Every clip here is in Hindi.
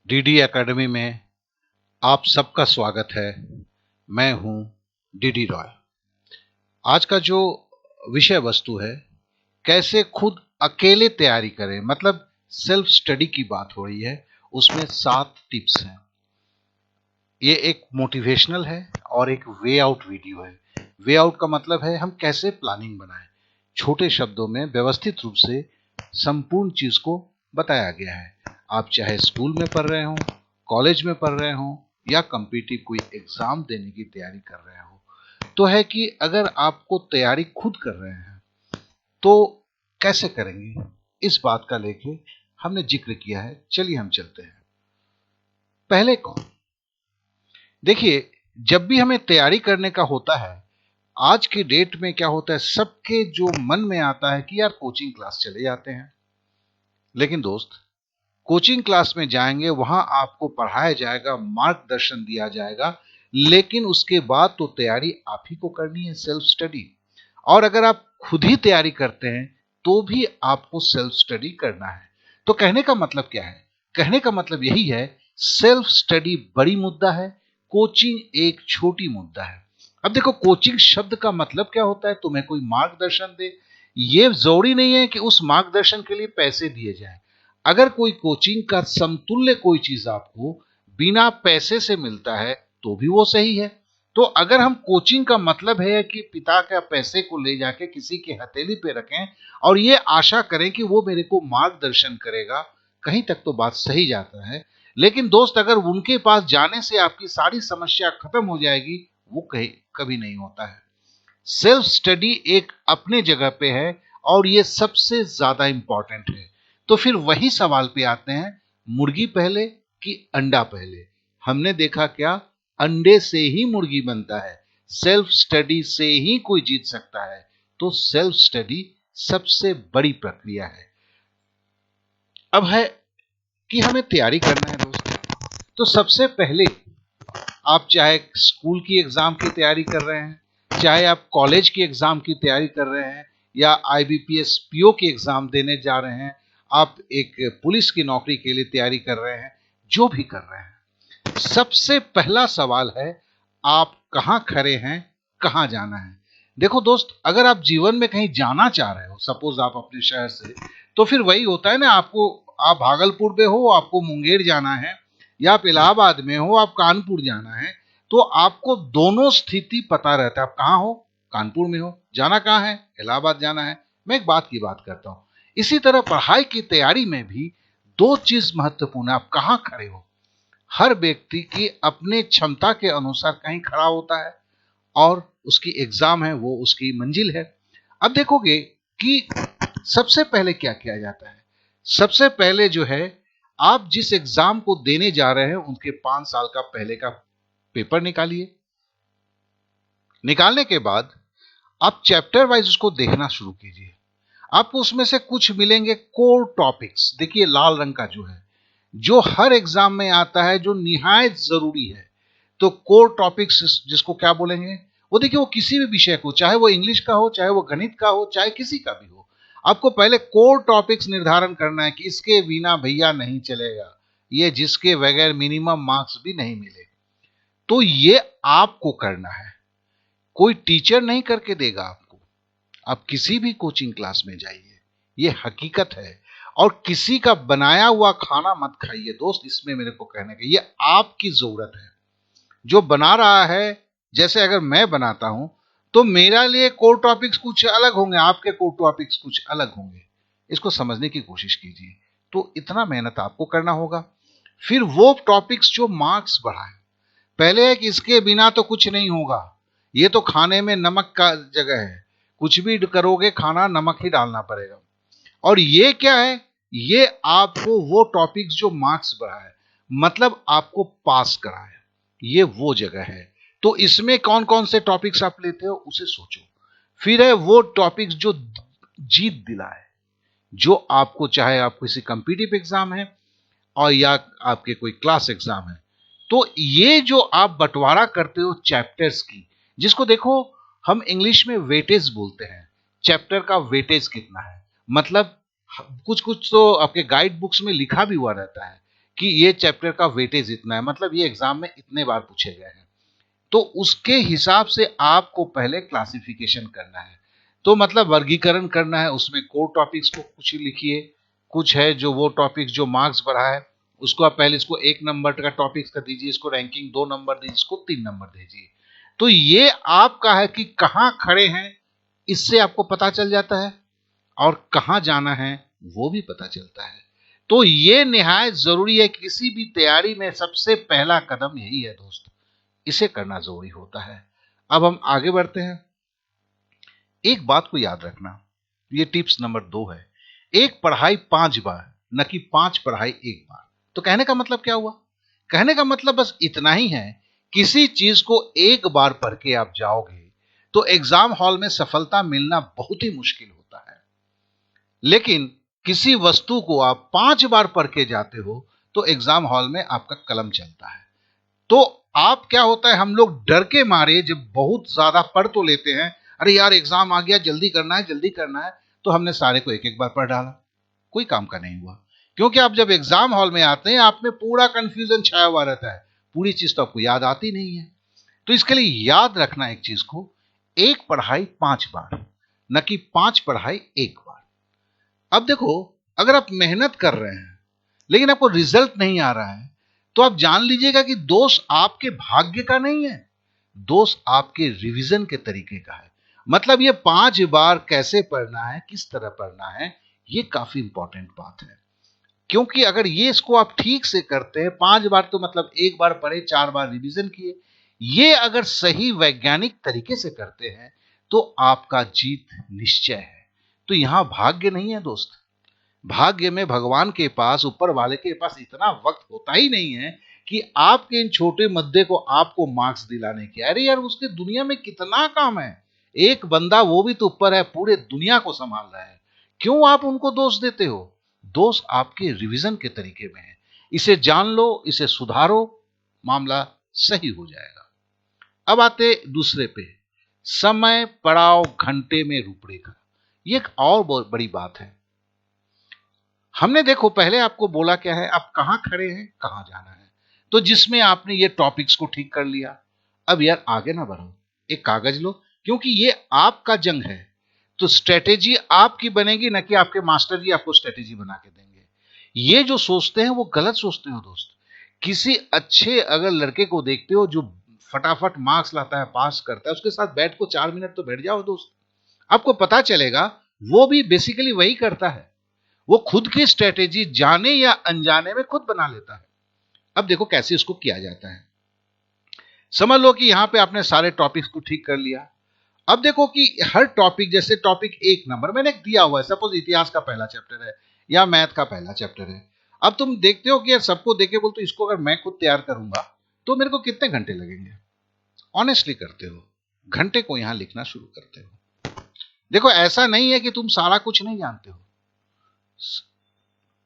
डीडी एकेडमी में आप सबका स्वागत है। मैं हूं डीडी रॉय। आज का जो विषय वस्तु है, कैसे खुद अकेले तैयारी करें, मतलब सेल्फ स्टडी की बात हो रही है। उसमें 7 टिप्स हैं। ये एक मोटिवेशनल है और एक वे आउट वीडियो है। वे आउट का मतलब है हम कैसे प्लानिंग बनाएं। छोटे शब्दों में व्यवस्थित रूप से संपूर्ण चीज को बताया गया है। आप चाहे स्कूल में पढ़ रहे हो, कॉलेज में पढ़ रहे हो या कॉम्पिटिटिव कोई एग्जाम देने की तैयारी कर रहे हो, तो है कि अगर आपको तैयारी खुद कर रहे हैं तो कैसे करेंगे, इस बात का लेके हमने जिक्र किया है। चलिए हम चलते हैं। पहले कौन, देखिए, जब भी हमें तैयारी करने का होता है, आज की डेट में क्या होता है, सबके जो मन में आता है कि यार कोचिंग क्लास चले जाते हैं। लेकिन दोस्त, कोचिंग क्लास में जाएंगे, वहां आपको पढ़ाया जाएगा, मार्गदर्शन दिया जाएगा, लेकिन उसके बाद तो तैयारी आप ही को करनी है, सेल्फ स्टडी। और अगर आप खुद ही तैयारी करते हैं तो भी आपको सेल्फ स्टडी करना है। तो कहने का मतलब क्या है? कहने का मतलब यही है, सेल्फ स्टडी बड़ी मुद्दा है, कोचिंग एक छोटी मुद्दा है। अब देखो, कोचिंग शब्द का मतलब क्या होता है? तुम्हें कोई मार्गदर्शन दे। ये जरूरी नहीं है कि उस मार्गदर्शन के लिए पैसे दिए जाए। अगर कोई कोचिंग का समतुल्य कोई चीज आपको बिना पैसे से मिलता है तो भी वो सही है। तो अगर हम कोचिंग का मतलब है कि पिता के पैसे को ले जाके किसी के हथेली पे रखें और ये आशा करें कि वो मेरे को मार्गदर्शन करेगा, कहीं तक तो बात सही जाता है। लेकिन दोस्त, अगर उनके पास जाने से आपकी सारी समस्या खत्म हो जाएगी, वो कभी नहीं होता है। सेल्फ स्टडी एक अपने जगह पे है और ये सबसे ज्यादा इंपॉर्टेंट है। तो फिर वही सवाल पे आते हैं, मुर्गी पहले कि अंडा पहले? हमने देखा क्या, अंडे से ही मुर्गी बनता है। सेल्फ स्टडी से ही कोई जीत सकता है। तो सेल्फ स्टडी सबसे बड़ी प्रक्रिया है। अब है कि हमें तैयारी करना है दोस्त। तो सबसे पहले आप चाहे स्कूल की एग्जाम की तैयारी कर रहे हैं, चाहे आप कॉलेज की एग्जाम की तैयारी कर रहे हैं, या आईबीपीएस पीओ की एग्जाम देने जा रहे हैं, आप एक पुलिस की नौकरी के लिए तैयारी कर रहे हैं, जो भी कर रहे हैं, सबसे पहला सवाल है, आप कहां खड़े हैं, कहां जाना है। देखो दोस्त, अगर आप जीवन में कहीं जाना चाह रहे हो, सपोज आप अपने शहर से, तो फिर वही होता है ना, आप भागलपुर में हो, आपको मुंगेर जाना है, या आप इलाहाबाद में हो, आप कानपुर जाना है, तो आपको दोनों स्थिति पता रहता है। आप कहां हो? कानपुर में हो। जाना कहां है? इलाहाबाद जाना है। मैं एक बात की बात करता हूं, इसी तरह पढ़ाई की तैयारी में भी दो चीज महत्वपूर्ण है, आप कहां खड़े हो। हर व्यक्ति की अपने क्षमता के अनुसार कहीं खड़ा होता है और उसकी एग्जाम है, वो उसकी मंजिल है। अब देखोगे कि सबसे पहले क्या किया जाता है। सबसे पहले जो है, आप जिस एग्जाम को देने जा रहे हैं उनके 5 साल का पहले का पेपर निकालिए। निकालने के बाद आप चैप्टर वाइज उसको देखना शुरू कीजिए। आपको उसमें से कुछ मिलेंगे कोर टॉपिक्स। देखिए, लाल रंग का जो है, जो हर एग्जाम में आता है, जो निहायत जरूरी है। तो कोर टॉपिक्स जिसको क्या बोलेंगे, वो देखिए, वो किसी भी विषय को, चाहे वो इंग्लिश का हो, चाहे वो गणित का हो, चाहे किसी का भी हो, आपको पहले कोर टॉपिक्स निर्धारण करना है कि इसके बिना भैया नहीं चलेगा, ये जिसके बगैर मिनिमम मार्क्स भी नहीं मिले। तो ये आपको करना है, कोई टीचर नहीं करके देगा आपको। आप किसी भी कोचिंग क्लास में जाइए, ये हकीकत है। और किसी का बनाया हुआ खाना मत खाइए दोस्त, इसमें मेरे को कहने का ये आपकी जरूरत है। जो बना रहा है, जैसे अगर मैं बनाता हूं तो मेरा लिए कोर टॉपिक्स कुछ अलग होंगे, आपके कोर टॉपिक्स कुछ अलग होंगे। इसको समझने की कोशिश कीजिए। तो इतना मेहनत आपको करना होगा। फिर वो टॉपिक्स जो मार्क्स बढ़ाए, पहले है कि इसके बिना तो कुछ नहीं होगा, ये तो खाने में नमक का जगह है, कुछ भी करोगे खाना नमक ही डालना पड़ेगा। और ये क्या है, ये आपको वो टॉपिक्स जो मार्क्स बढ़ाए, मतलब आपको पास कराए, ये वो जगह है। तो इसमें कौन कौन से टॉपिक्स आप लेते हो उसे सोचो। फिर है वो टॉपिक्स जो जीत दिलाए, जो आपको, चाहे आप किसी कॉम्पिटिटिव एग्जाम है और या आपके कोई क्लास एग्जाम है, तो ये जो आप बंटवारा करते हो चैप्टर्स की, जिसको देखो हम इंग्लिश में वेटेज बोलते हैं। चैप्टर का वेटेज कितना है, मतलब कुछ कुछ तो आपके गाइड बुक्स में लिखा भी हुआ रहता है कि ये चैप्टर का वेटेज इतना है, मतलब ये एग्जाम में इतने बार पूछे गए हैं, तो उसके हिसाब से आपको पहले क्लासिफिकेशन करना है। तो मतलब वर्गीकरण करना है, उसमें कोर टॉपिक्स को कुछ लिखिए, कुछ है जो वो टॉपिक्स जो मार्क्स बढ़ा है उसको आप पहले इसको 1 नंबर का टॉपिक्स का दीजिए, इसको रैंकिंग 2 नंबर दीजिए, इसको 3 नंबर दीजिए। तो ये आपका है कि कहां खड़े हैं, इससे आपको पता चल जाता है, और कहां जाना है वो भी पता चलता है। तो ये निहायत जरूरी है, किसी भी तैयारी में सबसे पहला कदम यही है दोस्त, इसे करना जरूरी होता है। अब हम आगे बढ़ते हैं। एक बात को याद रखना, ये टिप्स नंबर 2 है, एक पढ़ाई 5 बार, न कि 5 पढ़ाई 1 बार। तो कहने का मतलब क्या हुआ? कहने का मतलब बस इतना ही है, किसी चीज को एक बार पढ़ के आप जाओगे तो एग्जाम हॉल में सफलता मिलना बहुत ही मुश्किल होता है, लेकिन किसी वस्तु को आप 5 बार पढ़ के जाते हो तो एग्जाम हॉल में आपका कलम चलता है। तो आप क्या होता है, हम लोग डर के मारे जब बहुत ज्यादा पढ़ तो लेते हैं, अरे यार एग्जाम आ गया, जल्दी करना है जल्दी करना है, तो हमने सारे को एक एक बार पढ़ डाला, कोई काम का नहीं हुआ। क्योंकि आप जब एग्जाम हॉल में आते हैं आप में पूरा कंफ्यूजन छाया हुआ रहता है, पूरी चीज तो आपको याद आती नहीं है। तो इसके लिए याद रखना एक चीज को, एक पढ़ाई 5 बार, न कि 5 पढ़ाई 1 बार। अब देखो, अगर आप मेहनत कर रहे हैं लेकिन आपको रिजल्ट नहीं आ रहा है, तो आप जान लीजिएगा कि दोष आपके भाग्य का नहीं है, दोष आपके रिवीजन के तरीके का है। मतलब ये 5 बार कैसे पढ़ना है, किस तरह पढ़ना है, ये काफी इंपॉर्टेंट बात है। क्योंकि अगर ये इसको आप ठीक से करते हैं, 5 बार तो मतलब 1 बार पढ़े 4 बार रिवीजन किए, ये अगर सही वैज्ञानिक तरीके से करते हैं तो आपका जीत निश्चय है। तो यहां भाग्य नहीं है दोस्त, भाग्य में भगवान के पास, ऊपर वाले के पास इतना वक्त होता ही नहीं है कि आपके इन छोटे मद्दे को आपको मार्क्स दिलाने के। अरे यार उसके दुनिया में कितना काम है, एक बंदा वो भी तो ऊपर है, पूरे दुनिया को संभाल रहा है, क्यों आप उनको दोष देते हो? दोष आपके रिवीजन के तरीके में है। इसे जान लो, इसे सुधारो, मामला सही हो जाएगा। अब आते दूसरे पे, समय पड़ाव घंटे में रूपरेखा। ये एक और बहुत बड़ी बात है। हमने देखो पहले आपको बोला क्या है, आप कहां खड़े हैं, कहां जाना है, तो जिसमें आपने ये टॉपिक्स को ठीक कर लिया। अब यार आगे ना बढ़ो, एक कागज लो, क्योंकि ये आपका जंग है, तो स्ट्रेटेजी आपकी बनेगी, ना कि आपके मास्टर जी आपको स्ट्रेटेजी बना के देंगे। ये जो सोचते हैं वो गलत सोचते हो दोस्त। किसी अच्छे अगर लड़के को देखते हो जो फटाफट मार्क्स लाता है, पास करता है, उसके साथ बैठ को 4 मिनट तो बैठ जाओ दोस्त, आपको पता चलेगा वो भी बेसिकली वही करता है। वो खुद की स्ट्रेटेजी जाने या अनजाने में खुद बना लेता है। अब देखो कैसे इसको किया जाता है। समझ लो कि यहां पे आपने सारे टॉपिक्स को ठीक कर लिया। अब देखो कि हर टॉपिक, जैसे टॉपिक 1 नंबर मैंने दिया हुआ है, सपोज इतिहास का पहला चैप्टर है या मैथ का पहला चैप्टर है। अब तुम देखते हो कि यार सबको देखे बोलते, इसको अगर मैं खुद तैयार करूंगा तो मेरे को कितने घंटे लगेंगे? ऑनेस्टली करते हो, घंटे को यहां लिखना शुरू करते हो। देखो ऐसा नहीं है कि तुम सारा कुछ नहीं जानते हो,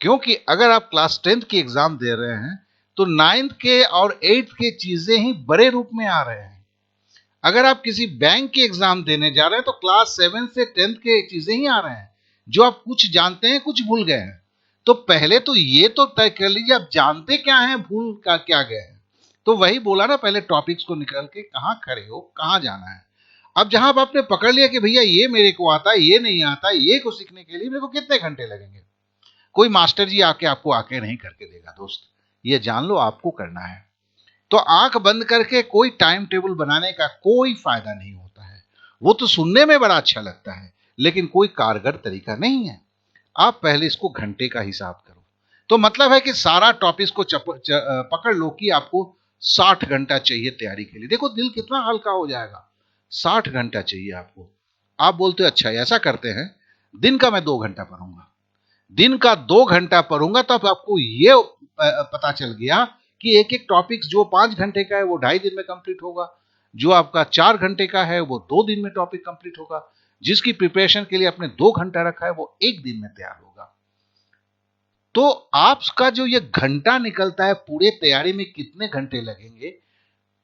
क्योंकि अगर आप क्लास 10th की एग्जाम दे रहे हैं तो 9th के और 8th के चीजें ही बड़े रूप में आ रहे हैं। अगर आप किसी बैंक की एग्जाम देने जा रहे हैं तो क्लास 7 से 10th के चीजें ही आ रहे हैं, जो आप कुछ जानते हैं कुछ भूल गए हैं। तो पहले तो ये तो तय कर लीजिए आप जानते क्या हैं, भूल का क्या गए हैं। तो वही बोला ना, पहले टॉपिक्स को निकल के कहां खड़े हो, कहां जाना है। अब जहां आपने पकड़ लिया कि भैया ये मेरे को आता है, ये नहीं आता, ये को सीखने के लिए मेरे को कितने घंटे लगेंगे, कोई मास्टर जी आके आपको आके नहीं करके देगा दोस्त, ये जान लो आपको करना है। तो आंख बंद करके कोई टाइम टेबल बनाने का कोई फायदा नहीं होता है। वो तो सुनने में बड़ा अच्छा लगता है लेकिन कोई कारगर तरीका नहीं है। आप पहले इसको घंटे का हिसाब करो। तो मतलब है कि सारा टॉपिक को पकड़ लो कि आपको 60 घंटा चाहिए तैयारी के लिए। देखो दिल कितना हल्का हो जाएगा, 60 घंटा चाहिए आपको। आप बोलते हो अच्छा ऐसा करते हैं, दिन का मैं 2 घंटा पढ़ूंगा, दिन का 2 घंटा पढ़ूंगा, तब आपको ये पता चल गया कि एक एक टॉपिक जो 5 घंटे का है वो 2.5 दिन में कंप्लीट होगा, जो आपका 4 घंटे का है वो 2 दिन में टॉपिक कंप्लीट होगा, जिसकी प्रिपरेशन के लिए आपने 2 घंटा रखा है वो 1 दिन में तैयार होगा। तो आपका जो ये घंटा निकलता है, पूरे तैयारी में कितने घंटे लगेंगे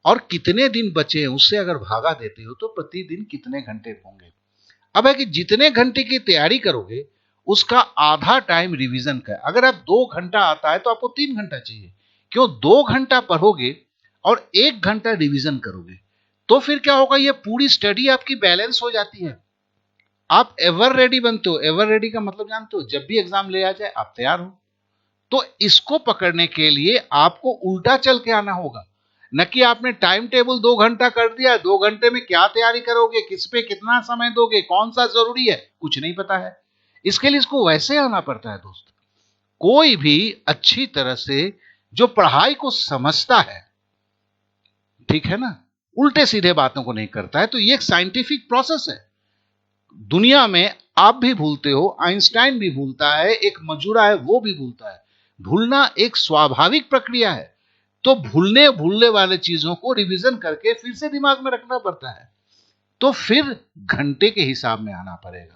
और कितने दिन बचे हैं उससे अगर भागा देते हो तो प्रतिदिन कितने घंटे होंगे। अब है कि जितने घंटे की तैयारी करोगे उसका आधा टाइम रिवीजन का है। अगर आप 2 घंटा आता है तो आपको 3 घंटा चाहिए। क्यों? 2 घंटा पढ़ोगे और 1 घंटा रिवीजन करोगे, तो फिर क्या होगा, ये पूरी स्टडी आपकी बैलेंस हो जाती है। आप एवर रेडी बनते हो। एवर रेडी का मतलब जानते हो? जब भी एग्जाम ले आ जाए आप तैयार हो। तो इसको पकड़ने के लिए आपको उल्टा चल के आना होगा, न कि आपने टाइम टेबल 2 घंटा कर दिया, 2 घंटे में क्या तैयारी करोगे, किस पे कितना समय दोगे, कौन सा जरूरी है, कुछ नहीं पता है। इसके लिए इसको वैसे आना पड़ता है दोस्त। कोई भी अच्छी तरह से जो पढ़ाई को समझता है, ठीक है ना, उल्टे सीधे बातों को नहीं करता है, तो ये एक साइंटिफिक प्रोसेस है। दुनिया में आप भी भूलते हो, आइंस्टाइन भी भूलता है, एक मजूरा है वो भी भूलता है। भूलना एक स्वाभाविक प्रक्रिया है। तो भूलने वाले चीजों को रिवीजन करके फिर से दिमाग में रखना पड़ता है, तो फिर घंटे के हिसाब में आना पड़ेगा।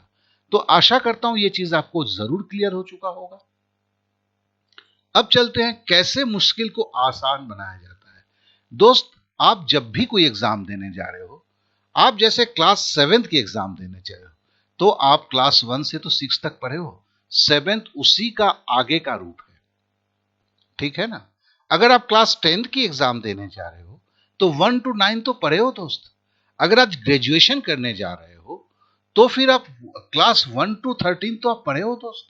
तो आशा करता हूं ये चीज आपको जरूर क्लियर हो चुका होगा। अब चलते हैं कैसे मुश्किल को आसान बनाया जाता है। दोस्त, आप जब भी कोई एग्जाम देने जा रहे हो, आप जैसे क्लास 7th की एग्जाम देने जा रहे हो, तो आप क्लास 1 से तो 6 तक पढ़े हो, 7th उसी का आगे का रूप है, ठीक है ना। अगर आप क्लास 10th की एग्जाम देने जा रहे हो तो 1 to 9 तो पढ़े हो दोस्त। अगर आप ग्रेजुएशन करने जा रहे हो तो फिर आप क्लास 1 to 13 तो आप पढ़े हो दोस्त,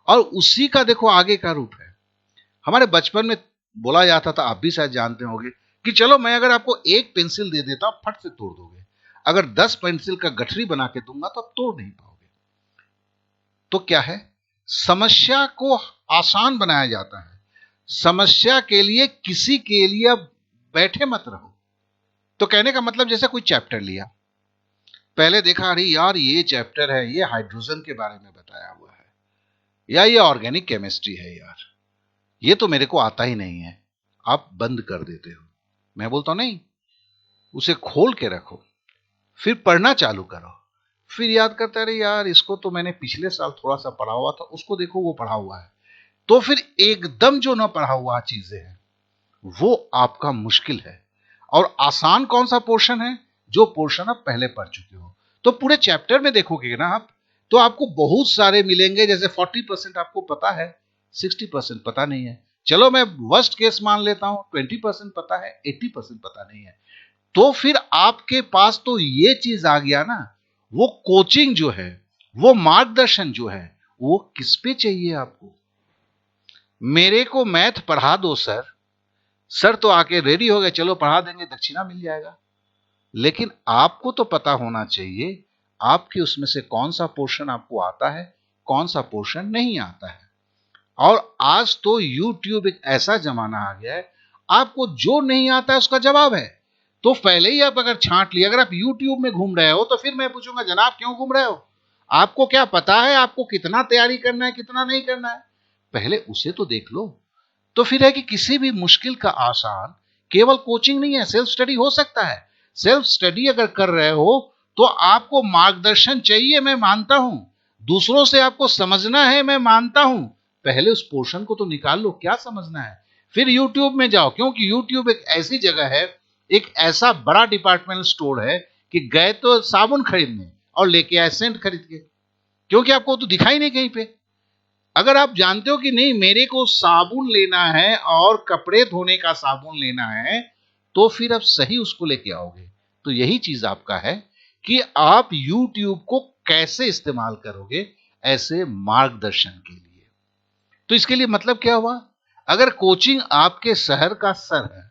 और उसी का देखो आगे का रूप है। हमारे बचपन में बोला जाता था, आप भी शायद जानते होंगे, कि चलो मैं अगर आपको एक पेंसिल दे देता हूं, फट से तोड़ दोगे। अगर 10 पेंसिल का गठरी बना के दूंगा तो आप तोड़ नहीं पाओगे। तो क्या है, समस्या को आसान बनाया जाता है। समस्या के लिए किसी के लिए अब बैठे मत रहो। तो कहने का मतलब, जैसे कोई चैप्टर लिया, पहले देखा, अरे यार ये चैप्टर है, ये हाइड्रोजन के बारे में बताया हुआ है, या ये ऑर्गेनिक केमिस्ट्री है, यार ये तो मेरे को आता ही नहीं है। आप बंद कर देते हो। मैं बोलता हूं नहीं, उसे खोल के रखो, फिर पढ़ना चालू करो, फिर याद करता, अरे यार इसको तो मैंने पिछले साल थोड़ा सा पढ़ा हुआ था, उसको देखो वो पढ़ा हुआ है। तो फिर एकदम जो ना पढ़ा हुआ चीजें हैं वो आपका मुश्किल है। और आसान कौन सा पोर्शन है? जो पोर्शन आप पहले पढ़ चुके हो। तो पूरे चैप्टर में देखोगे ना आप, तो आपको बहुत सारे मिलेंगे, जैसे 40% आपको पता है, 60% पता नहीं है। चलो मैं वर्स्ट केस मान लेता हूं, 20% पता है, 80% पता नहीं है। तो फिर आपके पास तो ये चीज आ गया ना, वो कोचिंग जो है, वो मार्गदर्शन जो है, वो किस पे चाहिए आपको? मेरे को मैथ पढ़ा दो सर, सर तो आके रेडी हो गए, चलो पढ़ा देंगे, दक्षिणा मिल जाएगा। लेकिन आपको तो पता होना चाहिए आपके उसमें से कौन सा पोर्शन आपको आता है, कौन सा पोर्शन नहीं आता है। और आज तो YouTube एक ऐसा जमाना आ गया है, आपको जो नहीं आता है उसका जवाब है। तो पहले ही आप अगर छांट लिया, अगर आप YouTube में घूम रहे हो तो फिर मैं पूछूंगा, जनाब क्यों घूम रहे हो? आपको क्या पता है आपको कितना तैयारी करना है, कितना नहीं करना है? पहले उसे तो देख लो। तो फिर है कि किसी भी मुश्किल का आसान केवल कोचिंग नहीं है, सेल्फ स्टडी हो सकता है। सेल्फ स्टडी अगर कर रहे हो तो आपको मार्गदर्शन चाहिए, मैं मानता हूं। दूसरों से आपको समझना है, मैं मानता हूं। पहले उस पोर्शन को तो निकाल लो, क्या समझना है, फिर यूट्यूब में जाओ। क्योंकि यूट्यूब एक ऐसी जगह है, एक ऐसा बड़ा डिपार्टमेंटल स्टोर है कि गए तो साबुन खरीदने और लेके आए सेंट खरीद के, क्योंकि आपको तो दिखाई नहीं कहीं पे। अगर आप जानते हो कि नहीं मेरे को साबुन लेना है और कपड़े धोने का साबुन लेना है, तो फिर आप सही उसको लेके आओगे। तो यही चीज आपका है कि आप YouTube को कैसे इस्तेमाल करोगे ऐसे मार्गदर्शन के लिए। तो इसके लिए मतलब क्या हुआ? अगर कोचिंग आपके शहर का सर है,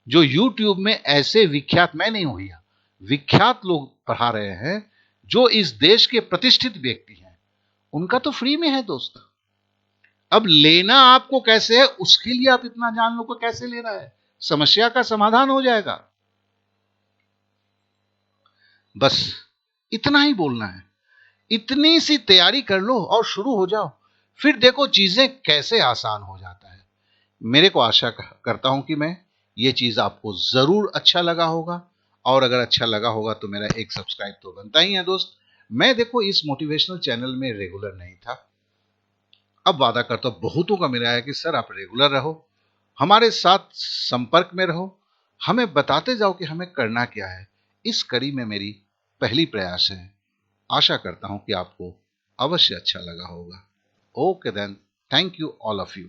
जो YouTube में ऐसे विख्यात, मैं नहीं हूं भैया, विख्यात लोग पढ़ा रहे हैं, जो इस देश के प्रतिष्ठित व्यक्ति हैं, उनका तो फ्री में है दोस्त। अब लेना आपको कैसे है, उसके लिए आप इतना जान लो, को कैसे लेना है, समस्या का समाधान हो जाएगा। बस इतना ही बोलना है। इतनी सी तैयारी कर लो और शुरू हो जाओ, फिर देखो चीजें कैसे आसान हो जाता है। मेरे को आशा करता हूं कि मैं ये चीज आपको जरूर अच्छा लगा होगा, और अगर अच्छा लगा होगा तो मेरा एक सब्सक्राइब तो बनता ही है दोस्त। मैं देखो इस मोटिवेशनल चैनल में रेगुलर नहीं था, अब वादा करता हूं, बहुतों का मेरा है कि सर आप रेगुलर रहो, हमारे साथ संपर्क में रहो, हमें बताते जाओ कि हमें करना क्या है। इस कड़ी में मेरी पहली प्रयास है। आशा करता हूं कि आपको अवश्य अच्छा लगा होगा। Okay then, thank you all of you.